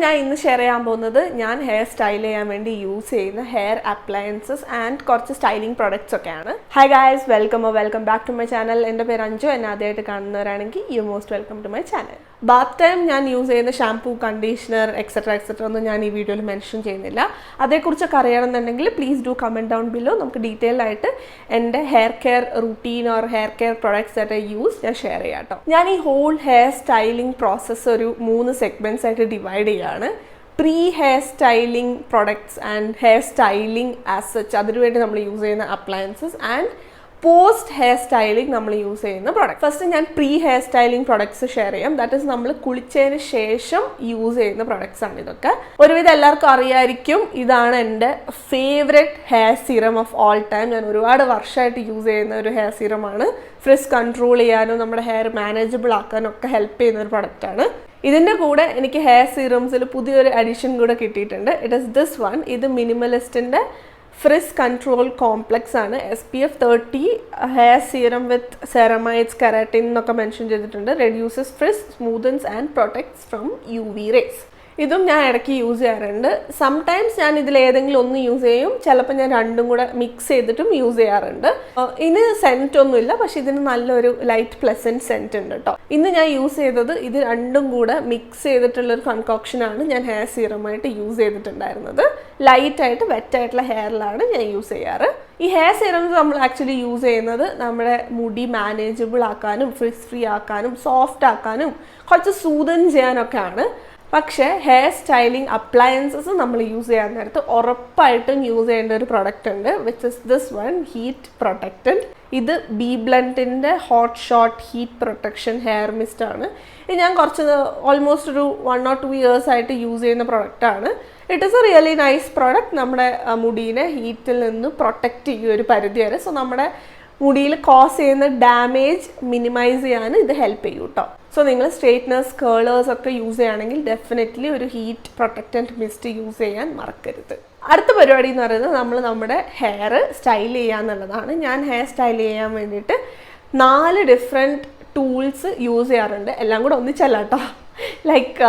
ഞാൻ ഇന്ന് ഷെയർ ചെയ്യാൻ പോകുന്നത് ഞാൻ ഹെയർ സ്റ്റൈൽ ചെയ്യാൻ വേണ്ടി യൂസ് ചെയ്യുന്ന ഹെയർ അപ്ലയൻസസ് ആൻഡ് കുറച്ച് സ്റ്റൈലിംഗ് പ്രൊഡക്ട്സ് ഒക്കെയാണ്. Hi guys, welcome back to my channel. എൻ്റെ പേര് അഞ്ജു. എന്നെ ആദ്യമായിട്ട് കാണുന്നവരാണെങ്കിൽ you most welcome to my channel. Bath time ഞാൻ യൂസ് ചെയ്യുന്ന ഷാംപൂ, കണ്ടീഷണർ എക്സെട്ര ഒന്നും ഞാൻ ഈ വീഡിയോയിൽ മെൻഷൻ ചെയ്യുന്നില്ല. അതേക്കുറിച്ചൊക്കെ അറിയണമെന്നുണ്ടെങ്കിൽ please do comment down below. നമുക്ക് ഡീറ്റെയിൽഡ് ആയിട്ട് എൻ്റെ hair care routine or hair care products that I use ഞാൻ ഷെയർ ചെയ്യാം കേട്ടോ. ഞാൻ ഈ ഹോൾ ഹെയർ സ്റ്റൈലിംഗ് പ്രോസസ്സ് ഒരു 3 സെഗ്മെൻറ്റ്സ് ആയിട്ട് ഡിവൈഡ് ചെയ്യുകയാണ്. Pre hair styling products and hair styling as such, അതിനുവേണ്ടി നമ്മൾ യൂസ് ചെയ്യുന്ന appliances, and post hair styling നമ്മൾ യൂസ് ചെയ്യുന്ന പ്രൊഡക്റ്റ്. ഫസ്റ്റ് ഞാൻ pre hair styling products share ചെയ്യാം. ദാറ്റ് ഈസ് നമ്മൾ കുളിച്ചതിന് ശേഷം യൂസ് ചെയ്യുന്ന പ്രൊഡക്ട്സ് ആണ് ഇതൊക്കെ. ഒരുവിധം എല്ലാവർക്കും അറിയായിരിക്കും, ഇതാണ് എൻ്റെ favourite hair serum of all time. ഞാൻ ഒരുപാട് വർഷമായിട്ട് യൂസ് ചെയ്യുന്ന ഒരു ഹെയർ സീറമാണ്. ഫ്രിസ് കൺട്രോൾ ചെയ്യാനും നമ്മുടെ ഹെയർ മാനേജബിൾ ആക്കാനും ഒക്കെ ഹെൽപ്പ് ചെയ്യുന്ന ഒരു പ്രൊഡക്റ്റാണ്. ഇതിൻ്റെ കൂടെ എനിക്ക് ഹെയർ സീറംസിൽ പുതിയൊരു അഡീഷൻ കൂടെ കിട്ടിയിട്ടുണ്ട്. It is this one. ഇത് മിനിമലിസ്റ്റിൻ്റെ ഫ്രിസ് കൺട്രോൾ കോംപ്ലക്സ് ആണ്. SPF 30 hair serum with ceramides, keratin എന്നൊക്കെ മെൻഷൻ ചെയ്തിട്ടുണ്ട്. Reduces frizz, smoothens and protects from UV rays. ഇതും ഞാൻ ഇടയ്ക്ക് യൂസ് ചെയ്യാറുണ്ട്. സംടൈംസ് ഞാൻ ഇതിൽ ഏതെങ്കിലും ഒന്ന് യൂസ് ചെയ്യും, ചിലപ്പോൾ ഞാൻ രണ്ടും കൂടെ മിക്സ് ചെയ്തിട്ടും യൂസ് ചെയ്യാറുണ്ട്. ഇതിന് സെൻറ്റ് ഒന്നുമില്ല, പക്ഷെ ഇതിന് നല്ലൊരു ലൈറ്റ് പ്ലസൻറ്റ് സെൻറ്റ് ഉണ്ട് കേട്ടോ. ഇന്ന് ഞാൻ യൂസ് ചെയ്തത് ഇത് രണ്ടും കൂടെ മിക്സ് ചെയ്തിട്ടുള്ളൊരു കൺകോക്ഷനാണ് ഞാൻ ഹെയർ സീറമായിട്ട് യൂസ് ചെയ്തിട്ടുണ്ടായിരുന്നത്. ലൈറ്റായിട്ട് വെറ്റായിട്ടുള്ള ഹെയറിലാണ് ഞാൻ യൂസ് ചെയ്യാറ്. ഈ ഹെയർ സീറംസ് നമ്മൾ ആക്ച്വലി യൂസ് ചെയ്യുന്നത് നമ്മുടെ മുടി മാനേജബിൾ ആക്കാനും ഫ്രിസ് ഫ്രീ ആക്കാനും സോഫ്റ്റ് ആക്കാനും കുറച്ച് സൂതൻ ചെയ്യാനൊക്കെ ആണ്. പക്ഷേ ഹെയർ സ്റ്റൈലിംഗ് അപ്ലയൻസസ് നമ്മൾ യൂസ് ചെയ്യാൻ നേരത്ത് ഉറപ്പായിട്ടും യൂസ് ചെയ്യേണ്ട ഒരു പ്രൊഡക്റ്റ് ഉണ്ട്, which is this one, heat protectant. ഇത് BBluntൻ്റെ hot shot heat protection hair mist ആണ്. ഇത് ഞാൻ ഓൾമോസ്റ്റ് ഒരു 1 or 2 years ആയിട്ട് യൂസ് ചെയ്യുന്ന പ്രൊഡക്റ്റാണ്. It is a really nice product. നമ്മുടെ മുടീനെ ഹീറ്റിൽ നിന്ന് പ്രൊട്ടക്റ്റ് ചെയ്യും ഒരു പരിധി വരെ. സോ നമ്മുടെ മുടിയിൽ കോസ് ചെയ്യുന്ന ഡാമേജ് മിനിമൈസ് ചെയ്യാൻ ഇത് ഹെൽപ്പ് ചെയ്യും കേട്ടോ. സോ നിങ്ങൾ സ്ട്രെയിറ്റ്നേഴ്സ്, കേളേഴ്സ് ഒക്കെ യൂസ് ചെയ്യുകയാണെങ്കിൽ ഡെഫിനറ്റ്ലി ഒരു ഹീറ്റ് പ്രൊട്ടക്റ്റൻറ്റ് മിസ്റ്റ് യൂസ് ചെയ്യാൻ മറക്കരുത്. അടുത്ത പരിപാടി എന്ന് പറയുന്നത് നമ്മൾ നമ്മുടെ ഹെയർ സ്റ്റൈൽ ചെയ്യുക എന്നുള്ളതാണ്. ഞാൻ ഹെയർ സ്റ്റൈൽ ചെയ്യാൻ വേണ്ടിയിട്ട് 4 ഡിഫറെൻറ്റ് ടൂൾസ് യൂസ് ചെയ്യാറുണ്ട്. എല്ലാം കൂടെ ഒന്നിച്ചല്ല കേട്ടോ, ലൈക്ക്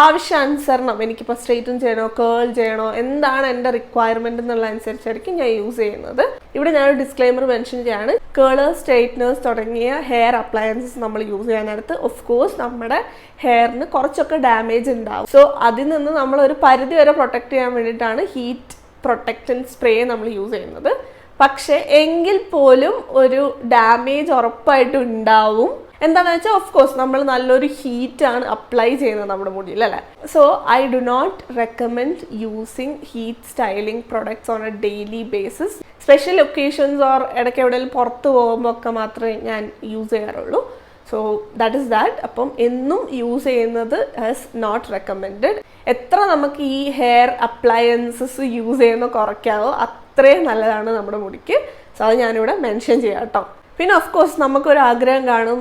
ആവശ്യാനുസരണം എനിക്കിപ്പോൾ സ്ട്രെയിറ്റൻ ചെയ്യണോ കേൾ ചെയ്യണോ എന്താണ് എൻ്റെ റിക്വയർമെൻറ്റ് എന്നുള്ള അനുസരിച്ചായിരിക്കും ഞാൻ യൂസ് ചെയ്യുന്നത്. ഇവിടെ ഞാനൊരു ഡിസ്ക്ലെയിമർ മെൻഷൻ ചെയ്യാണ്. കേളേഴ്സ്, സ്ട്രെയിറ്റ്നേഴ്സ് തുടങ്ങിയ ഹെയർ അപ്ലയൻസസ് നമ്മൾ യൂസ് ചെയ്യാനടുത്ത് ഓഫ് കോഴ്സ് നമ്മുടെ ഹെയറിന് കുറച്ചൊക്കെ ഡാമേജ് ഉണ്ടാവും. സോ അതിൽ നിന്ന് നമ്മളൊരു പരിധി വരെ പ്രൊട്ടക്റ്റ് ചെയ്യാൻ വേണ്ടിയിട്ടാണ് ഹീറ്റ് പ്രൊട്ടക്റ്റൻറ്റ് സ്പ്രേ നമ്മൾ യൂസ് ചെയ്യുന്നത്. പക്ഷേ എങ്കിൽ പോലും ഒരു ഡാമേജ് ഉറപ്പായിട്ടും ഉണ്ടാവും. എന്താണെന്ന് വെച്ചാൽ ഓഫ് കോഴ്സ് നമ്മൾ നല്ലൊരു ഹീറ്റാണ് അപ്ലൈ ചെയ്യുന്നത് നമ്മുടെ മുടിയിൽ, അല്ലേ? So I do not recommend using heat styling products on a daily basis. Special occasions or ഇടയ്ക്ക് എവിടെയെങ്കിലും പുറത്ത് പോകുമ്പോൾ ഒക്കെ മാത്രമേ ഞാൻ യൂസ് ചെയ്യാറുള്ളൂ. So that is that. അപ്പം എന്നും യൂസ് ചെയ്യുന്നത് ആസ് നോട്ട് റെക്കമെൻഡഡ്. എത്ര നമുക്ക് ഈ ഹെയർ അപ്ലയൻസസ് യൂസ് ചെയ്യുന്ന കുറയ്ക്കാവോ അത്രയും നല്ലതാണ് നമ്മുടെ മുടിക്ക്. സോ അത് ഞാനിവിടെ മെൻഷൻ ചെയ്യാം കേട്ടോ. പിന്നെ ഓഫ് കോഴ്സ് നമുക്കൊരു ആഗ്രഹം കാണും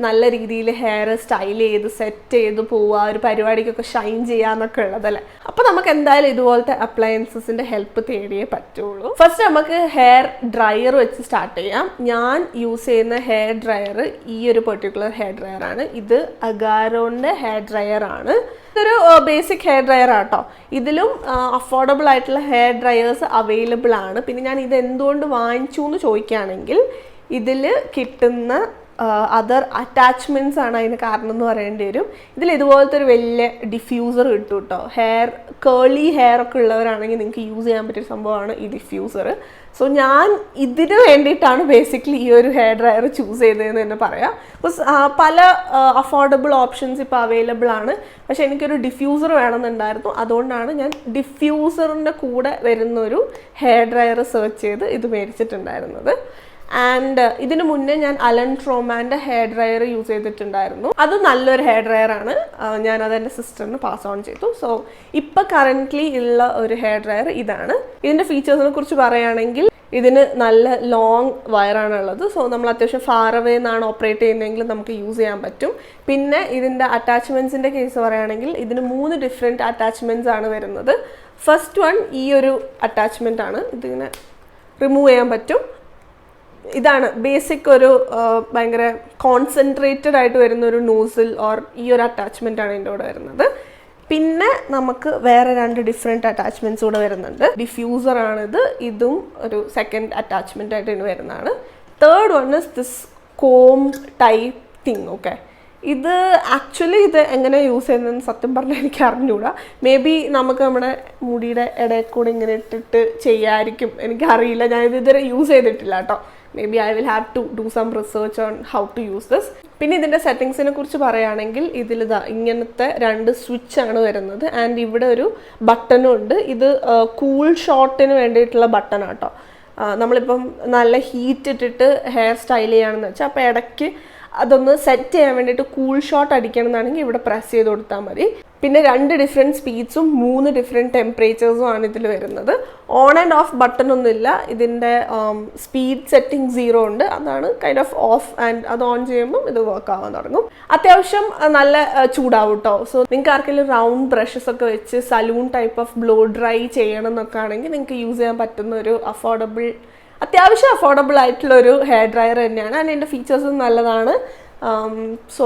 നല്ല രീതിയിൽ ഹെയർ സ്റ്റൈൽ ചെയ്ത് സെറ്റ് ചെയ്ത് പോവുക, ഒരു പരിപാടിക്കൊക്കെ ഷൈൻ ചെയ്യാന്നൊക്കെ ഉള്ളതല്ലേ. അപ്പോൾ നമുക്ക് എന്തായാലും ഇതുപോലത്തെ അപ്ലയൻസസിൻ്റെ ഹെൽപ്പ് തേടിയേ പറ്റുള്ളൂ. ഫസ്റ്റ് നമുക്ക് ഹെയർ ഡ്രയർ വെച്ച് സ്റ്റാർട്ട് ചെയ്യാം. ഞാൻ യൂസ് ചെയ്യുന്ന ഹെയർ ഡ്രയർ ഈ ഒരു പെർട്ടിക്കുലർ ഹെയർ ഡ്രയർ ആണ്. ഇത് അഗാരോൻ്റെ ഹെയർ ഡ്രയർ ആണ്. ഇതൊരു ബേസിക് ഹെയർ ഡ്രയർ ആട്ടോ. ഇതിലും അഫോർഡബിൾ ആയിട്ടുള്ള ഹെയർ ഡ്രയേഴ്സ് അവൈലബിൾ ആണ്. പിന്നെ ഞാൻ ഇത് എന്തുകൊണ്ട് വാങ്ങിച്ചു എന്ന് ചോദിക്കുകയാണെങ്കിൽ ഇതിൽ കിട്ടുന്ന അതർ അറ്റാച്ച്മെൻറ്റ്സ് ആണ് അതിന് കാരണം എന്ന് പറയേണ്ടി വരും. ഇതിൽ ഇതുപോലത്തെ ഒരു വലിയ ഡിഫ്യൂസർ കിട്ടും കേട്ടോ. കേളി ഹെയർ ഒക്കെ ഉള്ളവരാണെങ്കിൽ നിങ്ങൾക്ക് യൂസ് ചെയ്യാൻ പറ്റിയ സംഭവമാണ് ഈ ഡിഫ്യൂസർ. സോ ഞാൻ ഇതിന് വേണ്ടിയിട്ടാണ് ബേസിക്കലി ഈ ഒരു ഹെയർ ഡ്രയർ ചൂസ് ചെയ്തതെന്ന് തന്നെ പറയാം. ബിക്കോസ് പല അഫോർഡബിൾ ഓപ്ഷൻസ് ഇപ്പോൾ അവൈലബിൾ ആണ്. പക്ഷേ എനിക്കൊരു ഡിഫ്യൂസർ വേണമെന്നുണ്ടായിരുന്നു. അതുകൊണ്ടാണ് ഞാൻ ഡിഫ്യൂസറിൻ്റെ കൂടെ വരുന്നൊരു ഹെയർ ഡ്രയർ സെർച്ച് ചെയ്ത് ഇത് മേടിച്ചിട്ടുണ്ടായിരുന്നത്. ആൻഡ് ഇതിന് മുന്നേ ഞാൻ അലൻ ട്രോമാൻ്റെ ഹെയർ ഡ്രയർ യൂസ് ചെയ്തിട്ടുണ്ടായിരുന്നു. അത് നല്ലൊരു ഹെയർ ഡ്രയർ ആണ്. ഞാനത് എൻ്റെ സിസ്റ്ററിന് പാസ് ഓൺ ചെയ്തു. സോ ഇപ്പോൾ കറൻ്റ്ലി ഉള്ള ഒരു ഹെയർ ഡ്രയർ ഇതാണ്. ഇതിൻ്റെ ഫീച്ചേഴ്സിനെ കുറിച്ച് പറയുകയാണെങ്കിൽ ഇതിന് നല്ല ലോങ് വയറാണുള്ളത്. സോ നമ്മൾ അത്യാവശ്യം ഫാർ അവേ നിന്നാണ് ഓപ്പറേറ്റ് ചെയ്യുന്നതെങ്കിൽ നമുക്ക് യൂസ് ചെയ്യാൻ പറ്റും. പിന്നെ ഇതിൻ്റെ അറ്റാച്ച്മെൻറ്റ്സിൻ്റെ കേസ് പറയുകയാണെങ്കിൽ ഇതിന് 3 ഡിഫറെൻറ്റ് അറ്റാച്ച്മെൻറ്റ്സ് ആണ് വരുന്നത്. ഫസ്റ്റ് വൺ ഈ ഒരു അറ്റാച്ച്മെൻ്റ് ആണ്. ഇതിങ്ങനെ റിമൂവ് ചെയ്യാൻ പറ്റും. ഇതാണ് ബേസിക് ഒരു ഭയങ്കര കോൺസെൻട്രേറ്റഡ് ആയിട്ട് വരുന്ന ഒരു നോസിൽ ഓർ ഈ ഒരു അറ്റാച്ച്മെൻ്റ് ആണ് ഇതിൻ്റെ കൂടെ വരുന്നത്. പിന്നെ നമുക്ക് വേറെ 2 ഡിഫറെൻറ്റ് അറ്റാച്ച്മെൻറ്റ്സ് കൂടെ വരുന്നുണ്ട്. ഡിഫ്യൂസർ ആണിത്, ഇതും ഒരു സെക്കൻഡ് അറ്റാച്ച്മെൻ്റ് ആയിട്ട് ഇതിന് വരുന്നതാണ്. Third one is this com type thing. Okay, ഇത് ആക്ച്വലി ഇത് എങ്ങനെ യൂസ് ചെയ്യുന്നതെന്ന് സത്യം പറഞ്ഞാൽ എനിക്ക് അറിഞ്ഞുകൂടാ. മേ ബി നമുക്ക് നമ്മുടെ മുടിയുടെ ഇടയിൽ കൂടെ ഇങ്ങനെ ഇട്ടിട്ട് ചെയ്യായിരിക്കും, എനിക്കറിയില്ല. ഞാനിത് ഇതുവരെ യൂസ് ചെയ്തിട്ടില്ല കേട്ടോ. Maybe I will have to do some research on how to use this. പിന്നെ ഇതിൻ്റെ സെറ്റിങ്സിനെ കുറിച്ച് പറയുകയാണെങ്കിൽ ഇതിലിതാ ഇങ്ങനത്തെ 2 സ്വിച്ചാണ് വരുന്നത്. ആൻഡ് ഇവിടെ ഒരു ബട്ടണും ഉണ്ട്. ഇത് കൂൾ ഷോട്ടിന് വേണ്ടിയിട്ടുള്ള ബട്ടൺ ആട്ടോ. നമ്മളിപ്പം നല്ല ഹീറ്റ് ഇട്ടിട്ട് ഹെയർ സ്റ്റൈൽ ചെയ്യുകയാണെന്ന് വെച്ചാൽ അപ്പോൾ ഇടയ്ക്ക് അതൊന്ന് സെറ്റ് ചെയ്യാൻ വേണ്ടിയിട്ട് കൂൾ ഷോട്ട് അടിക്കണം എന്നാണെങ്കിൽ ഇവിടെ പ്രസ് ചെയ്ത് കൊടുത്താൽ മതി. പിന്നെ 2 ഡിഫറെൻറ്റ് സ്പീഡ്സും 3 ഡിഫറെൻറ്റ് ടെമ്പറേച്ചേഴ്സും ആണ് ഇതിൽ വരുന്നത്. ഓൺ ആൻഡ് ഓഫ് ബട്ടൺ ഒന്നുമില്ല. ഇതിൻ്റെ സ്പീഡ് സെറ്റിംഗ് 0 ഉണ്ട്, അതാണ് കൈൻഡ് ഓഫ് ഓഫ്. ആൻഡ് അത് ഓൺ ചെയ്യുമ്പം ഇത് വർക്ക് ആവാൻ തുടങ്ങും. അത്യാവശ്യം നല്ല ചൂടാവും കേട്ടോ. സോ നിങ്ങൾക്ക് ആർക്കെങ്കിലും റൗണ്ട് ബ്രഷസ് ഒക്കെ വെച്ച് salon type of blow dry ചെയ്യണം എന്നൊക്കെ ആണെങ്കിൽ നിങ്ങൾക്ക് യൂസ് ചെയ്യാൻ പറ്റുന്ന ഒരു അത്യാവശ്യം അഫോർഡബിൾ ആയിട്ടുള്ളൊരു ഹെയർ ഡ്രയർ തന്നെയാണ്. ആൻഡ് എൻ്റെ ഫീച്ചേഴ്സും നല്ലതാണ്. So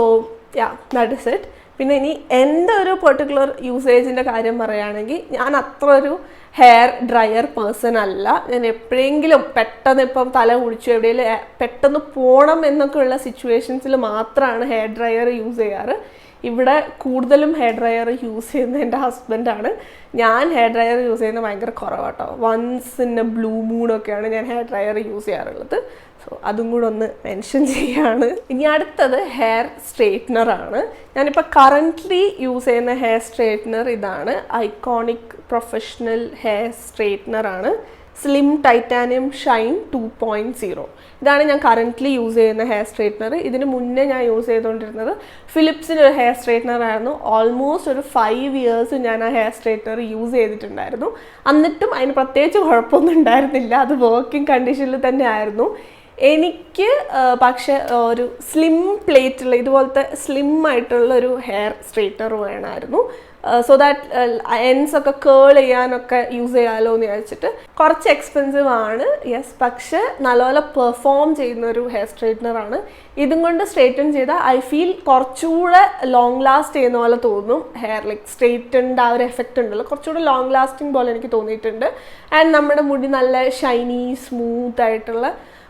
yeah, that is it. പിന്നെ ഇനി എൻ്റെ ഒരു പെർട്ടിക്കുലർ യൂസേജിൻ്റെ കാര്യം പറയുകയാണെങ്കിൽ ഞാൻ അത്ര ഒരു ഹെയർ ഡ്രയർ പേഴ്സൺ അല്ല. ഞാൻ എപ്പോഴെങ്കിലും പെട്ടെന്ന് ഇപ്പം തല കുളിച്ചു എവിടെയെങ്കിലും പെട്ടെന്ന് പോകണം എന്നൊക്കെ ഉള്ള സിറ്റുവേഷൻസിൽ മാത്രമാണ് ഹെയർ ഡ്രയർ യൂസ് ചെയ്യാറ്. ഇവിടെ കൂടുതലും ഹെയർ ഡ്രയർ യൂസ് ചെയ്യുന്നത് എൻ്റെ ഹസ്ബൻഡാണ്. ഞാൻ ഹെയർ ഡ്രയർ യൂസ് ചെയ്യുന്നത് ഭയങ്കര കുറവാട്ടോ. വൺസ് ഇൻ എ ബ്ലൂ മൂണൊക്കെയാണ് ഞാൻ ഹെയർ ഡ്രയർ യൂസ് ചെയ്യാറുള്ളത്. സോ അതും കൂടെ ഒന്ന് മെൻഷൻ ചെയ്യാണ്. ഇനി അടുത്തത് ഹെയർ സ്ട്രെയിറ്റ്നർ ആണ്. ഞാനിപ്പോൾ കറൻ്റ്ലി യൂസ് ചെയ്യുന്ന ഹെയർ സ്ട്രെയിറ്റ്നർ ഇതാണ്. ഐക്കോണിക് പ്രൊഫഷണൽ ഹെയർ സ്ട്രെയിറ്റ്നർ ആണ്. Slim titanium Shine 2.0. ഇതാണ് ഞാൻ കറൻ്റ്ലി യൂസ് ചെയ്യുന്ന ഹെയർ സ്ട്രെയിറ്റ്നർ. ഇതിന് മുന്നേ ഞാൻ യൂസ് ചെയ്തുകൊണ്ടിരുന്നത് ഫിലിപ്സിൻ്റെ ഒരു ഹെയർ സ്ട്രെയിറ്റ്നർ ആയിരുന്നു. ഓൾമോസ്റ്റ് ഒരു 5 ഇയേഴ്സ് ഞാൻ ആ ഹെയർ സ്ട്രെയിറ്റ്നർ യൂസ് ചെയ്തിട്ടുണ്ടായിരുന്നു. എന്നിട്ടും അതിന് പ്രത്യേകിച്ച് കുഴപ്പമൊന്നും ഉണ്ടായിരുന്നില്ല. അത് വർക്കിംഗ് കണ്ടീഷനിൽ തന്നെ ആയിരുന്നു. എനിക്ക് പക്ഷേ ഒരു സ്ലിം പ്ലേറ്റുള്ള ഇതുപോലത്തെ സ്ലിം ആയിട്ടുള്ള ഒരു ഹെയർ സ്ട്രെയിറ്റ്നർ വേണമായിരുന്നു. സോ ദാറ്റ് എൻസ് ഒക്കെ കേൾ ചെയ്യാനൊക്കെ യൂസ് ചെയ്യാമല്ലോ എന്ന് വിചാരിച്ചിട്ട്. കുറച്ച് എക്സ്പെൻസീവ് ആണ്, യെസ്, പക്ഷെ നല്ലപോലെ പെർഫോം ചെയ്യുന്ന ഒരു ഹെയർ സ്ട്രെയിറ്റ്നർ ആണ്. ഇതും കൊണ്ട് സ്ട്രെയിറ്റൻ ചെയ്താൽ ഐ ഫീൽ കുറച്ചുകൂടെ ലോങ് ലാസ്റ്റ് ചെയ്യുന്ന പോലെ തോന്നും. ഹെയർ ലൈക്ക് സ്ട്രെയിറ്റൻഡ് ആ ഒരു എഫക്റ്റ് ഉണ്ടല്ലോ, കുറച്ചുകൂടെ ലോങ് ലാസ്റ്റിംഗ് പോലെ എനിക്ക് തോന്നിയിട്ടുണ്ട്. ആൻഡ് നമ്മുടെ മുടി നല്ല ഷൈനി സ്മൂത്ത് ആയിട്ടുള്ള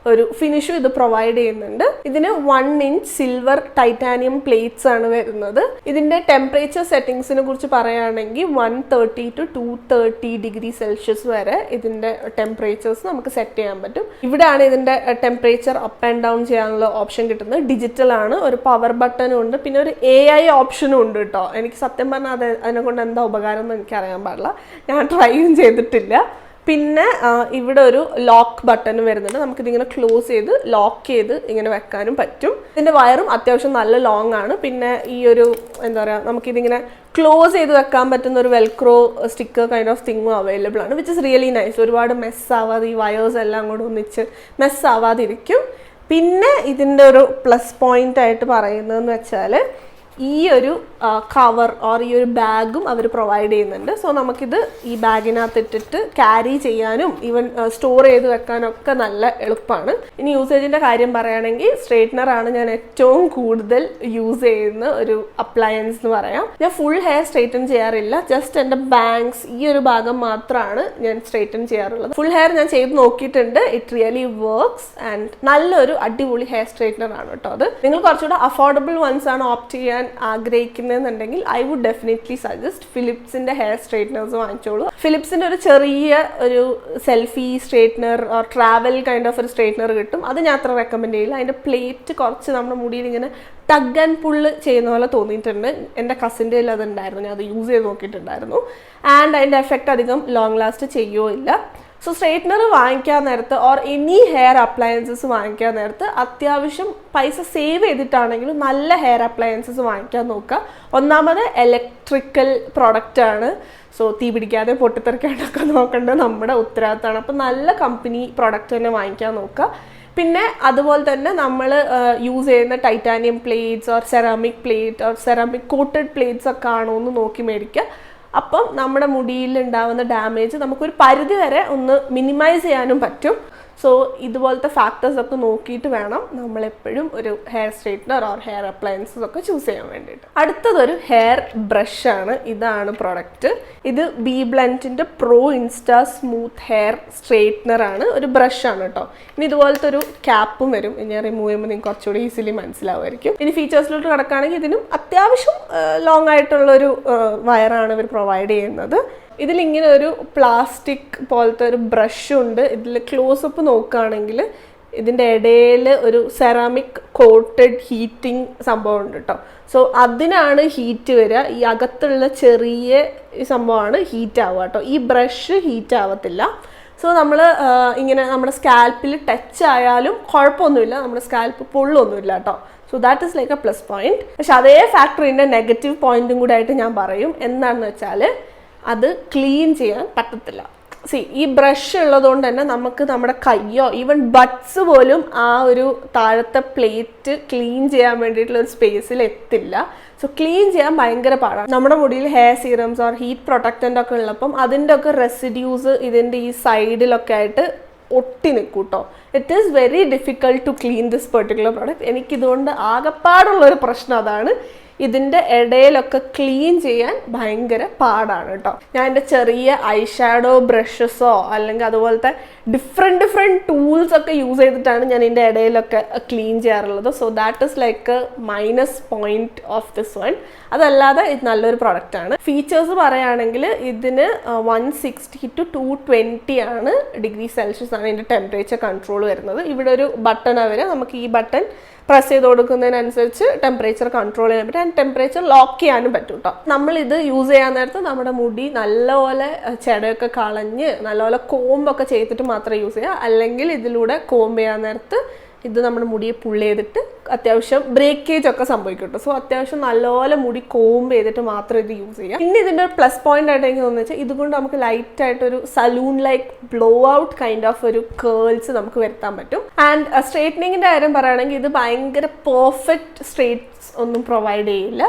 ഒരു ഫിനിഷും ഇത് പ്രൊവൈഡ് ചെയ്യുന്നുണ്ട്. ഇതിന് 1 ഇഞ്ച് സിൽവർ ടൈറ്റാനിയം പ്ലേറ്റ്സ് ആണ് വരുന്നത്. ഇതിന്റെ ടെമ്പറേച്ചർ സെറ്റിംഗ്സിനെ കുറിച്ച് പറയുകയാണെങ്കിൽ 130 to 230 ഡിഗ്രി സെൽഷ്യസ് വരെ ഇതിന്റെ ടെമ്പറേച്ചേഴ്സ് നമുക്ക് സെറ്റ് ചെയ്യാൻ പറ്റും. ഇവിടെയാണ് ഇതിന്റെ ടെമ്പറേച്ചർ അപ്പ് ആൻഡ് ഡൗൺ ചെയ്യാനുള്ള ഓപ്ഷൻ കിട്ടുന്നത്. ഡിജിറ്റൽ ആണ്, ഒരു പവർ ബട്ടണും ഉണ്ട്, പിന്നെ ഒരു AI ഓപ്ഷനും ഉണ്ട് കേട്ടോ. എനിക്ക് സത്യം പറഞ്ഞാൽ അതിനെ കൊണ്ട് എന്താ ഉപകാരം എന്ന് എനിക്ക് അറിയാൻ പാടില്ല, ഞാൻ ട്രൈയും ചെയ്തിട്ടില്ല. പിന്നെ ഇവിടെ ഒരു ലോക്ക് ബട്ടൺ വരുന്നുണ്ട്. നമുക്കിതിങ്ങനെ ക്ലോസ് ചെയ്ത് ലോക്ക് ചെയ്ത് ഇങ്ങനെ വെക്കാനും പറ്റും. ഇതിൻ്റെ വയറും അത്യാവശ്യം നല്ല ലോങ് ആണ്. പിന്നെ ഈ ഒരു എന്താ പറയുക, നമുക്കിതിങ്ങനെ ക്ലോസ് ചെയ്ത് വെക്കാൻ പറ്റുന്ന ഒരു വെൽക്രോ സ്റ്റിക്കർ കൈൻഡ് ഓഫ് തിങ്ങും അവൈലബിൾ ആണ്, വിച്ച് ഇസ് റിയലി നൈസ്. ഒരുപാട് മെസ്സ് ആവാതെ ഈ വയേഴ്സ് എല്ലാം കൂടെ ഒന്നിച്ച് മെസ്സ് ആവാതിരിക്കും. പിന്നെ ഇതിൻ്റെ ഒരു പ്ലസ് പോയിന്റ് ആയിട്ട് പറയുന്നതെന്ന് വെച്ചാൽ ഈ ഒരു കവർ ഓർ ഈ ഒരു ബാഗും അവർ പ്രൊവൈഡ് ചെയ്യുന്നുണ്ട്. സോ നമുക്കിത് ഈ ബാഗിനകത്ത് ഇട്ടിട്ട് ക്യാരി ചെയ്യാനും ഈവൻ സ്റ്റോർ ചെയ്ത് വെക്കാനൊക്കെ നല്ല എളുപ്പമാണ്. ഇനി യൂസേജിൻ്റെ കാര്യം പറയുകയാണെങ്കിൽ സ്ട്രെയിറ്റ്നർ ആണ് ഞാൻ ഏറ്റവും കൂടുതൽ യൂസ് ചെയ്യുന്ന ഒരു അപ്ലയൻസ് എന്ന് പറയാം. ഞാൻ ഫുൾ ഹെയർ സ്ട്രെയിറ്റൻ ചെയ്യാറില്ല, ജസ്റ്റ് എൻ്റെ ബാങ്ക്സ് ഈ ഒരു ഭാഗം മാത്രമാണ് ഞാൻ സ്ട്രെയിറ്റൻ ചെയ്യാറുള്ളത്. ഫുൾ ഹെയർ ഞാൻ ചെയ്ത് നോക്കിയിട്ടുണ്ട്, ഇറ്റ് റിയലി വർക്ക്സ് ആൻഡ് നല്ലൊരു അടിപൊളി ഹെയർ സ്ട്രെയിറ്റ്നർ ആണ് കേട്ടോ. അത് നിങ്ങൾ കുറച്ചുകൂടെ അഫോർഡബിൾ വൺസ് ആണ് ഓപ്റ്റ് ചെയ്യാൻ ആഗ്രഹിക്കുന്നതെന്നുണ്ടെങ്കിൽ ഐ വുഡ് ഡെഫിനറ്റ്ലി സജസ്റ്റ് ഫിലിപ്സിന്റെ ഹെയർ സ്ട്രെയിറ്റ്നേഴ്സ് വാങ്ങിച്ചോളൂ. ഫിലിപ്സിന്റെ ഒരു ചെറിയ ഒരു selfie straightener or travel kind of ഒരു സ്ട്രെയിറ്റ്നർ കിട്ടും. അത് ഞാൻ അത്ര റെക്കമെൻഡ് ചെയ്യില്ല. അതിന്റെ പ്ലേറ്റ് കുറച്ച് നമ്മുടെ മുടിയിൽ ഇങ്ങനെ ടഗ് ആൻഡ് പുള്ള് ചെയ്യുന്ന പോലെ തോന്നിയിട്ടുണ്ട്. എൻ്റെ കസിൻ്റെ കയ്യിൽ അതുണ്ടായിരുന്നു, ഞാൻ അത് യൂസ് ചെയ്ത് നോക്കിയിട്ടുണ്ടായിരുന്നു. ആൻഡ് അതിൻ്റെ എഫക്റ്റ് അധികം ലോങ് ലാസ്റ്റ് ചെയ്യുകയോ ഇല്ല. സോ സ്ട്രെയിറ്റ്നർ വാങ്ങിക്കാൻ നേരത്ത് ഓർ എനി ഹെയർ അപ്ലയൻസസ് വാങ്ങിക്കാൻ നേരത്ത് അത്യാവശ്യം പൈസ സേവ് ചെയ്തിട്ടാണെങ്കിലും നല്ല ഹെയർ അപ്ലയൻസസ് വാങ്ങിക്കാൻ നോക്കുക. ഒന്നാമത് ഇലക്ട്രിക്കൽ പ്രോഡക്റ്റ് ആണ്, സോ തീ പിടിക്കാതെ പൊട്ടിത്തെറിക്കാണ്ടൊക്കെ നോക്കേണ്ടത് നമ്മുടെ ഉത്തരവാദിത്തമാണ്. അപ്പോൾ നല്ല കമ്പനി പ്രോഡക്റ്റ് തന്നെ വാങ്ങിക്കാൻ നോക്കുക. പിന്നെ അതുപോലെ തന്നെ നമ്മൾ യൂസ് ചെയ്യുന്ന titanium plates or ceramic plate or ceramic coated plates ഒക്കെ ആണോ എന്ന് നോക്കി മേടിക്കുക. അപ്പം നമ്മുടെ മുടിയിൽ ഉണ്ടാകുന്ന ഡാമേജ് നമുക്കൊരു പരിധി വരെ ഒന്ന് മിനിമൈസ് ചെയ്യാനും പറ്റും. സോ ഇതുപോലത്തെ ഫാക്ടേഴ്സ് ഒക്കെ നോക്കിയിട്ട് വേണം നമ്മളെപ്പോഴും ഒരു hair straightener or hair appliances ഒക്കെ ചൂസ് ചെയ്യാൻ വേണ്ടിയിട്ട്. അടുത്തതൊരു ഹെയർ ബ്രഷാണ്. ഇതാണ് പ്രൊഡക്റ്റ്. ഇത് ബി ബ്ലെൻഡിൻ്റെ pro insta smooth hair straightener ആണ്. ഒരു ബ്രഷാണ് കേട്ടോ. ഇനി ഇതുപോലത്തെ ഒരു ക്യാപ്പും വരും. ഞാൻ റിമൂവ് ചെയ്യുമ്പോൾ നിങ്ങൾക്ക് കുറച്ചുകൂടി ഈസിലി മനസ്സിലാവുമായിരിക്കും. ഇനി ഫീച്ചേഴ്സിലോട്ട് കിടക്കുകയാണെങ്കിൽ ഇതിനും അത്യാവശ്യം ലോങ് ആയിട്ടുള്ളൊരു വയറാണ് ഇവർ പ്രൊവൈഡ് ചെയ്യുന്നത്. ഇതിലിങ്ങനെ ഒരു പ്ലാസ്റ്റിക് പോലത്തെ ഒരു ബ്രഷ് ഉണ്ട്. ഇതിൽ ക്ലോസപ്പ് നോക്കുകയാണെങ്കിൽ ഇതിൻ്റെ ഇടയിൽ ഒരു സെറാമിക് കോട്ടഡ് ഹീറ്റിംഗ് സംഭവം ഉണ്ട് കേട്ടോ. സോ അതിനാണ് ഹീറ്റ് വരിക. ഈ അകത്തുള്ള ചെറിയ സംഭവമാണ് ഹീറ്റ് ആവുക കേട്ടോ. ഈ ബ്രഷ് ഹീറ്റ് ആവത്തില്ല. സോ നമ്മൾ ഇങ്ങനെ നമ്മുടെ സ്കാൽപ്പിൽ ടച്ച് ആയാലും കുഴപ്പമൊന്നുമില്ല, നമ്മുടെ സ്കാൽപ്പ് പൊള്ളൊന്നുമില്ല കേട്ടോ. So that is like A plus point. പക്ഷെ അതേ ഫാക്ടറിൻ്റെ നെഗറ്റീവ് പോയിന്റും കൂടെ ആയിട്ട് ഞാൻ പറയും. എന്താണെന്ന് വെച്ചാൽ അത് ക്ലീൻ ചെയ്യാൻ പറ്റത്തില്ല. ഈ ബ്രഷ് ഉള്ളതുകൊണ്ട് തന്നെ നമുക്ക് നമ്മുടെ കയ്യോ ഈവൻ ബഡ്സ് പോലും ആ ഒരു താഴത്തെ പ്ലേറ്റ് ക്ലീൻ ചെയ്യാൻ വേണ്ടിയിട്ടുള്ള ഒരു സ്പേസിൽ എത്തില്ല. സോ ക്ലീൻ ചെയ്യാൻ ഭയങ്കര പാടാണ്. നമ്മുടെ മുടിയിൽ hair serums or heat protectant ഒക്കെ ഉള്ളപ്പം അതിൻ്റെ ഒക്കെ റെസിഡ്യൂസ് ഇതിൻ്റെ ഈ സൈഡിലൊക്കെ ആയിട്ട് ഒട്ടി നിൽക്കും കേട്ടോ. It is very difficult to clean this particular product. എനിക്കിതുകൊണ്ട് ആകെപ്പാടുള്ളൊരു പ്രശ്നം അതാണ്. ഇതിൻ്റെ ഇടയിലൊക്കെ ക്ലീൻ ചെയ്യാൻ ഭയങ്കര പാടാണ് കേട്ടോ. ഞാൻ എൻ്റെ ചെറിയ ഐ ഷാഡോ ബ്രഷസോ അല്ലെങ്കിൽ അതുപോലത്തെ ഡിഫറെൻറ്റ് ടൂൾസ് ഒക്കെ യൂസ് ചെയ്തിട്ടാണ് ഞാൻ ഇതിൻ്റെ ഇടയിലൊക്കെ ക്ലീൻ ചെയ്യാറുള്ളത്. So that is like minus point of this one. അതല്ലാതെ ഇത് നല്ലൊരു പ്രൊഡക്റ്റാണ്. ഫീച്ചേഴ്സ് പറയുകയാണെങ്കിൽ ഇതിന് 160 to 220 ആണ് ഡിഗ്രി സെൽഷ്യസ് ആണ് ഇതിൻ്റെ ടെമ്പറേച്ചർ കൺട്രോൾ വരുന്നത്. ഇവിടെ ഒരു ബട്ടൺ അവർ നമുക്ക് ഈ ബട്ടൺ പ്രസ് ചെയ്ത് കൊടുക്കുന്നതിനനുസരിച്ച് ടെമ്പറേച്ചർ കൺട്രോൾ ചെയ്യാൻ പറ്റും. ആൻഡ് ടെമ്പറേച്ചർ ലോക്ക് ചെയ്യാനും പറ്റും കേട്ടോ. നമ്മളിത് യൂസ് ചെയ്യാൻ നേരത്ത് നമ്മുടെ മുടി നല്ലപോലെ ചെടയൊക്കെ കളഞ്ഞ് നല്ലപോലെ കോമ്പൊക്കെ ചെയ്തിട്ട് മാത്രമേ യൂസ് ചെയ്യുക. അല്ലെങ്കിൽ ഇതിലൂടെ കോമ്പ് ചെയ്യാൻ നേരത്ത് ഇത് നമ്മുടെ മുടിയെ പുള്ള് ചെയ്തിട്ട് അത്യാവശ്യം ബ്രേക്കേജ് ഒക്കെ സംഭവിക്കും കേട്ടോ. സോ അത്യാവശ്യം നല്ലപോലെ മുടി കോമ്പ് ചെയ്തിട്ട് മാത്രം ഇത് യൂസ് ചെയ്യാം. പിന്നെ ഇതിൻ്റെ ഒരു പ്ലസ് പോയിന്റ് ആയിട്ട് എനിക്ക് തോന്നുന്നു വെച്ചാൽ ഇതുകൊണ്ട് നമുക്ക് ലൈറ്റ് ആയിട്ടൊരു salon like blow out kind of ഒരു കേൾസ് നമുക്ക് വരുത്താൻ പറ്റും. ആൻഡ് സ്ട്രെയിറ്റനിങ്ങിൻ്റെ കാര്യം പറയുകയാണെങ്കിൽ ഇത് ഭയങ്കര പെർഫെക്റ്റ് സ്ട്രെയിറ്റ്സ് ഒന്നും പ്രൊവൈഡ് ചെയ്യില്ല.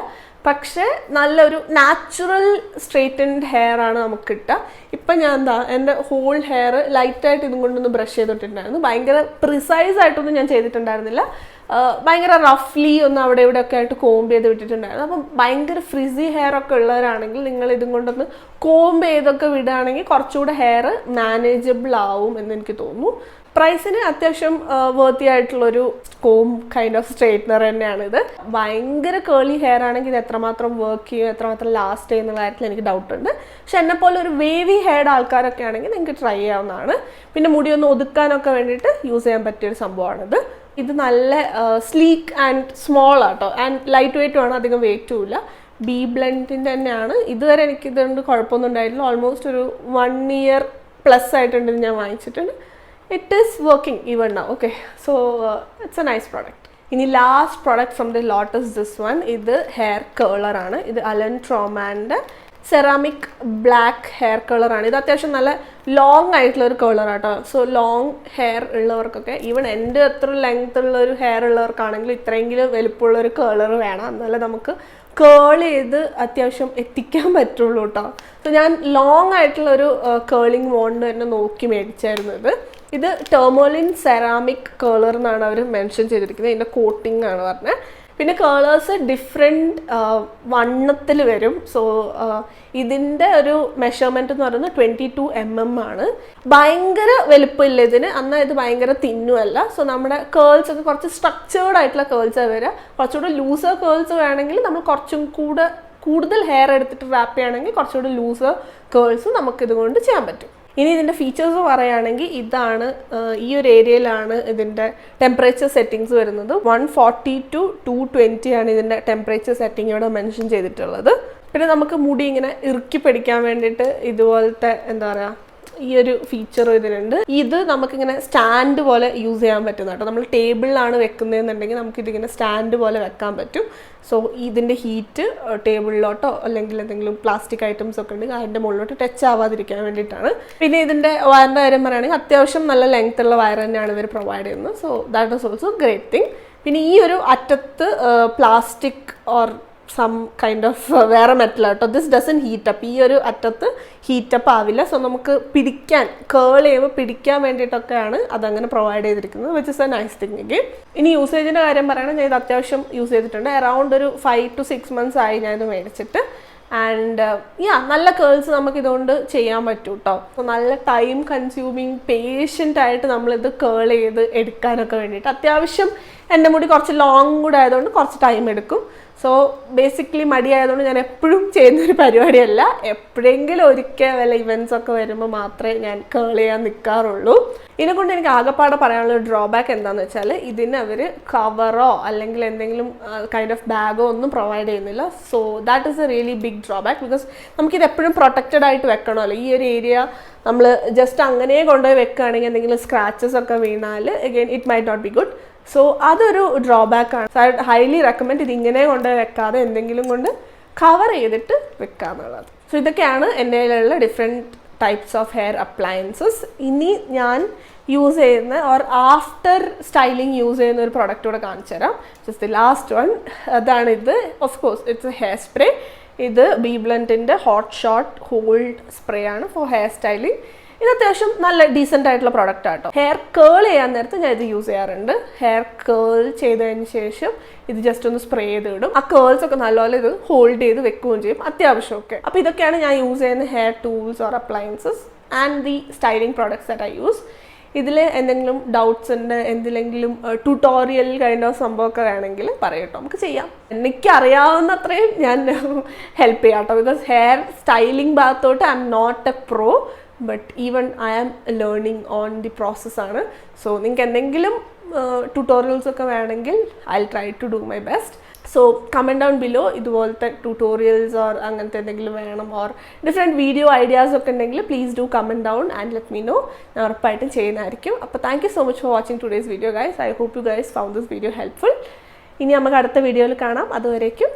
പക്ഷേ നല്ലൊരു നാച്ചുറൽ സ്ട്രെയിറ്റൻഡ് ഹെയർ ആണ് നമുക്ക് കിട്ടുക. ഇപ്പം ഞാൻ എൻ്റെ ഹോൾ ഹെയർ ലൈറ്റായിട്ട് ഇതും കൊണ്ടൊന്ന് ബ്രഷ് ചെയ്തിട്ടുണ്ടായിരുന്നു. ഭയങ്കര പ്രിസൈസ് ആയിട്ടൊന്നും ഞാൻ ചെയ്തിട്ടുണ്ടായിരുന്നില്ല. ഭയങ്കര റഫ്ലി ഒന്ന് അവിടെ ഇവിടെ ഒക്കെ ആയിട്ട് കോംബ് ചെയ്ത് വിട്ടിട്ടുണ്ടായിരുന്നു. അപ്പം ഭയങ്കര ഫ്രിസി ഹെയർ ഒക്കെ ഉള്ളവരാണെങ്കിൽ നിങ്ങൾ ഇതും കൊണ്ടൊന്ന് കോംബ് ചെയ്തൊക്കെ വിടുകയാണെങ്കിൽ കുറച്ചുകൂടെ ഹെയർ മാനേജബിൾ ആവും എന്ന് എനിക്ക് തോന്നുന്നു. പ്രൈസിന് അത്യാവശ്യം വർത്തി ആയിട്ടുള്ളൊരു കോം കൈൻഡ് ഓഫ് സ്ട്രെയിറ്റ്നർ തന്നെയാണിത്. ഭയങ്കര കേളി ഹെയർ ആണെങ്കിൽ ഇത് എത്രമാത്രം വർക്ക് ചെയ്യും, എത്രമാത്രം ലാസ്റ്റ് ചെയ്യുന്ന കാര്യത്തിൽ എനിക്ക് ഡൗട്ട് ഉണ്ട്. പക്ഷെ എന്നെപ്പോലെ ഒരു വേവി ഹെയർഡ് ആൾക്കാരൊക്കെ ആണെങ്കിൽ നിങ്ങൾക്ക് ട്രൈ ചെയ്യാവുന്നതാണ്. പിന്നെ മുടി ഒന്ന് ഒതുക്കാനൊക്കെ വേണ്ടിയിട്ട് യൂസ് ചെയ്യാൻ പറ്റിയൊരു സംഭവമാണിത്. ഇത് നല്ല സ്ലീക്ക് ആൻഡ് സ്മോൾ ആട്ടോ. ആൻഡ് ലൈറ്റ് വെയ്റ്റും ആണ്, അധികം വെയ്റ്റും ഇല്ല. ബി ബ്ലെൻഡിൻ്റെ തന്നെയാണ്. ഇതുവരെ എനിക്കിതുകൊണ്ട് കുഴപ്പമൊന്നും ഉണ്ടായിട്ടില്ല. ഓൾമോസ്റ്റ് ഒരു 1 year പ്ലസ് ആയിട്ടുണ്ട് ഞാൻ വാങ്ങിച്ചിട്ടുണ്ട്. It is working even now. Okay, so it's a nice product. ഇനി last product from the lot is this one. ഇത് ഹെയർ കേളർ ആണ്. ഇത് അലൻ ട്രോമാൻ്റെ സെറാമിക് ബ്ലാക്ക് ഹെയർ കേളറാണ്. ഇത് അത്യാവശ്യം നല്ല ലോങ് ആയിട്ടുള്ള ഒരു കേളർ ആട്ടോ. സോ ലോങ് ഹെയർ ഉള്ളവർക്കൊക്കെ, ഈവൻ എൻ്റെ അത്ര ലെങ്ത് ഉള്ള ഒരു ഹെയർ ഉള്ളവർക്കാണെങ്കിലും ഇത്രയെങ്കിലും വലുപ്പമുള്ള ഒരു കേളർ വേണം, എന്നാലേ നമുക്ക് കേൾ ചെയ്ത് അത്യാവശ്യം എത്തിക്കാൻ പറ്റുള്ളൂ കേട്ടോ. സോ ഞാൻ ലോങ് ആയിട്ടുള്ളൊരു കേളിങ് വോണ്ട് തന്നെ നോക്കി മേടിച്ചായിരുന്നു. ഇത് ടെർമോലിൻ സെറാമിക് കേളർ എന്നാണ് അവർ മെൻഷൻ ചെയ്തിരിക്കുന്നത്. ഇതിൻ്റെ കോട്ടിംഗ് ആണ് പറഞ്ഞത്. പിന്നെ കേളേഴ്സ് ഡിഫറെൻറ്റ് വണ്ണത്തിൽ വരും. സോ ഇതിൻ്റെ ഒരു മെഷർമെൻറ്റ് എന്ന് പറയുന്നത് 22 mm ആണ്. ഭയങ്കര വലുപ്പമില്ല ഇതിന്, എന്നാൽ ഇത് ഭയങ്കര തിന്നുമല്ല. സോ നമ്മുടെ കേൾസ് ഒക്കെ കുറച്ച് സ്ട്രക്ചേർഡ് ആയിട്ടുള്ള കേൾസാണ് വരിക. കുറച്ചുകൂടെ ലൂസർ കേൾസ് വേണമെങ്കിൽ നമ്മൾ കുറച്ചും കൂടെ കൂടുതൽ ഹെയർ എടുത്തിട്ട് റാപ്പ് ചെയ്യുകയാണെങ്കിൽ കുറച്ചുകൂടെ ലൂസർ കേൾസ് നമുക്കിതുകൊണ്ട് ചെയ്യാൻ പറ്റും. ഇനി ഇതിൻ്റെ ഫീച്ചേഴ്സ് പറയുകയാണെങ്കിൽ ഇതാണ്. ഈ ഒരു ഏരിയയിലാണ് ഇതിൻ്റെ ടെമ്പറേച്ചർ സെറ്റിങ്സ് വരുന്നത്. 140 to 220 ആണ് ഇതിൻ്റെ ടെമ്പറേച്ചർ സെറ്റിംഗ് ഇവിടെ മെൻഷൻ ചെയ്തിട്ടുള്ളത്. പിന്നെ നമുക്ക് മുടി ഇങ്ങനെ ഇറുക്കി പിടിക്കാൻ വേണ്ടിയിട്ട് ഇതുപോലത്തെ എന്താ പറയുക, ഈ ഒരു ഫീച്ചറും ഇതിനുണ്ട്. ഇത് നമുക്കിങ്ങനെ സ്റ്റാൻഡ് പോലെ യൂസ് ചെയ്യാൻ പറ്റുന്ന കേട്ടോ. നമ്മൾ ടേബിളിലാണ് വെക്കുന്നതെന്നുണ്ടെങ്കിൽ നമുക്കിതിങ്ങനെ സ്റ്റാൻഡ് പോലെ വെക്കാൻ പറ്റും. സോ ഇതിൻ്റെ ഹീറ്റ് ടേബിളിലോട്ടോ അല്ലെങ്കിൽ എന്തെങ്കിലും പ്ലാസ്റ്റിക് ഐറ്റംസ് ഒക്കെ ഉണ്ടെങ്കിൽ അതിൻ്റെ മുകളിലോട്ട് ടച്ച് ആവാതിരിക്കാൻ വേണ്ടിയിട്ടാണ്. പിന്നെ ഇതിൻ്റെ വയറിൻ്റെ കാര്യം പറയുകയാണെങ്കിൽ അത്യാവശ്യം നല്ല ലെങ്ത് ഉള്ള വയർ തന്നെയാണ് ഇവർ പ്രൊവൈഡ് ചെയ്യുന്നത്. So that is also great thing. പിന്നെ ഈ ഒരു അറ്റത്ത് plastic or some kind of വേറെ മെറ്റൽ കേട്ടോ. ദിസ് ഡസൻ ഹീറ്റപ്പ്, ഈ ഒരു അറ്റത്ത് ഹീറ്റപ്പ് ആവില്ല. സോ നമുക്ക് പിടിക്കാൻ കേൾ ചെയ്യുമ്പോൾ പിടിക്കാൻ വേണ്ടിയിട്ടൊക്കെയാണ് അതങ്ങനെ പ്രൊവൈഡ് ചെയ്തിരിക്കുന്നത്, which is A nice thing again. ഇനി യൂസേജിൻ്റെ കാര്യം പറയുകയാണെങ്കിൽ ഞാൻ ഇത് അത്യാവശ്യം യൂസ് ചെയ്തിട്ടുണ്ട്. അറൗണ്ട് ഒരു 5 to 6 months ആയി ഞാനിത് മേടിച്ചിട്ട്. ആൻഡ് നല്ല കേൾസ് നമുക്ക് ഇതുകൊണ്ട് ചെയ്യാൻ പറ്റും കേട്ടോ. അപ്പോൾ നല്ല ടൈം കൺസ്യൂമിങ് പേഷ്യൻ്റ് ആയിട്ട് നമ്മളിത് കേൾ ചെയ്ത് എടുക്കാനൊക്കെ വേണ്ടിയിട്ട്. അത്യാവശ്യം എൻ്റെ മുടി കുറച്ച് ലോങ് കൂടെ ആയതുകൊണ്ട് കുറച്ച് ടൈം എടുക്കും. സോ ബേസിക്കലി മടിയായതുകൊണ്ട് ഞാൻ എപ്പോഴും ചെയ്യുന്നൊരു പരിപാടിയല്ല. എപ്പോഴെങ്കിലും ഒരിക്കൽ വല്ല ഇവൻറ്റ്സ് ഒക്കെ വരുമ്പോൾ മാത്രമേ ഞാൻ കേൾ ചെയ്യാൻ നിൽക്കാറുള്ളൂ. ഇതിനെക്കൊണ്ട് എനിക്ക് ആകെപ്പാടെ പറയാനുള്ള ഡ്രോബാക്ക് എന്താണെന്ന് വെച്ചാൽ ഇതിന് അവർ കവറോ അല്ലെങ്കിൽ എന്തെങ്കിലും കൈൻഡ് ഓഫ് ബാഗോ ഒന്നും പ്രൊവൈഡ് ചെയ്യുന്നില്ല. So that is a really big drawback. Because നമുക്കിത് എപ്പോഴും പ്രൊട്ടക്റ്റഡ് ആയിട്ട് വെക്കണമല്ലോ. ഈ ഒരു ഏരിയ നമ്മൾ ജസ്റ്റ് അങ്ങനെ കൊണ്ടുപോയി വെക്കുകയാണെങ്കിൽ എന്തെങ്കിലും സ്ക്രാച്ചസ് ഒക്കെ വീണാൽ again it might not be good. So അതൊരു ഡ്രോബാക്കാണ്. സോ ഐ ഹൈലി റെക്കമെൻഡ് ഇത് ഇങ്ങനെ കൊണ്ട് വെക്കാതെ എന്തെങ്കിലും കൊണ്ട് കവർ ചെയ്തിട്ട് വെക്കുക എന്നുള്ളത്. സോ ഇതൊക്കെയാണ് എൻ്റെ കയ്യിലുള്ള different types of hair appliances. ഇനി ഞാൻ യൂസ് ചെയ്യുന്ന ഓർ ആഫ്റ്റർ സ്റ്റൈലിംഗ് യൂസ് ചെയ്യുന്ന ഒരു പ്രൊഡക്റ്റ് കൂടെ കാണിച്ചു തരാം. ജസ്റ്റ് ദി ലാസ്റ്റ് വൺ, അതാണിത്. Of course it's a hair spray. ഇത് ബീബ്ലൻറ്റിൻ്റെ ഹോട്ട് ഷോട്ട് ഹോൾഡ് സ്പ്രേ ആണ് ഫോർ ഹെയർ സ്റ്റൈലിംഗ്. ഇത് അത്യാവശ്യം നല്ല ഡീസൻ്റ് ആയിട്ടുള്ള പ്രൊഡക്റ്റ് ആട്ടോ. ഹെയർ കേൾ ചെയ്യാൻ നേരത്ത് ഞാൻ ഇത് യൂസ് ചെയ്യാറുണ്ട്. ഹെയർ കേൾ ചെയ്തതിന് ശേഷം ഇത് ജസ്റ്റ് ഒന്ന് സ്പ്രേ ചെയ്ത് ഇടും. ആ കേൾസ് ഒക്കെ നല്ലപോലെ ഇത് ഹോൾഡ് ചെയ്ത് വെക്കുകയും ചെയ്യും അത്യാവശ്യമൊക്കെ. അപ്പോൾ ഇതൊക്കെയാണ് ഞാൻ യൂസ് ചെയ്യുന്ന hair tools or appliances and the styling products that I use. ഇതിൽ എന്തെങ്കിലും ഡൗട്ട്സ് ഉണ്ട്, എന്തെങ്കിലും ട്യൂട്ടോറിയൽ കൈൻഡ് ഓഫ് സംഭവമൊക്കെ വേണമെങ്കിൽ പറയട്ടോ, നമുക്ക് ചെയ്യാം. എനിക്കറിയാവുന്നത്രയും ഞാൻ ഹെൽപ്പ് ചെയ്യാം കേട്ടോ. ബിക്കോസ് ഹെയർ സ്റ്റൈലിംഗ് ഭാഗത്തോട്ട് I'm not a pro, but even I am learning on the പ്രോസസ്സാണ്. സോ നിങ്ങൾക്ക് എന്തെങ്കിലും ട്യൂട്ടോറിയൽസ് ഒക്കെ വേണമെങ്കിൽ I will try to do my best. So comment down below ഇതുപോലത്തെ ട്യൂട്ടോറിയൽസ് ഓർ അങ്ങനത്തെ എന്തെങ്കിലും വേണം ഓർ ഡിഫറെൻറ്റ് വീഡിയോ ഐഡിയാസ് ഒക്കെ ഉണ്ടെങ്കിൽ please do comment down and let me know. ഞാൻ ഉറപ്പായിട്ടും ചെയ്യുന്നതായിരിക്കും. അപ്പോൾ thank you so much for watching today's video guys. I hope you guys found this video helpful. ഇനി നമുക്ക് അടുത്ത വീഡിയോയിൽ കാണാം. അതുവരേക്കും